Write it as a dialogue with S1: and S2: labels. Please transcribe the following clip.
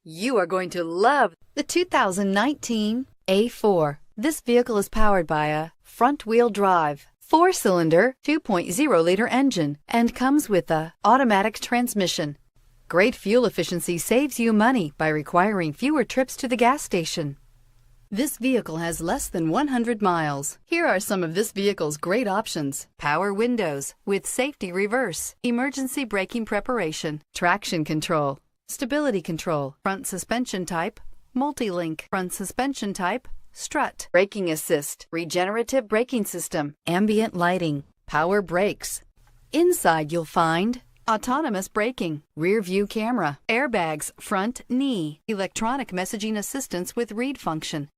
S1: You are going to love the 2019 A4. This vehicle is powered by a front-wheel drive, 4-cylinder, 2.0-liter engine, and comes with a automatic transmission. Great fuel efficiency saves you money by requiring fewer trips to the gas station. This vehicle has less than 100 miles. Here are some of this vehicle's great options: power windows with safety reverse, emergency braking preparation, traction control, stability control, front suspension type, multi-link, front suspension type, strut, braking assist, regenerative braking system, ambient lighting, power brakes. Inside you'll find autonomous braking, rear view camera, airbags, front knee, electronic messaging assistance with read function,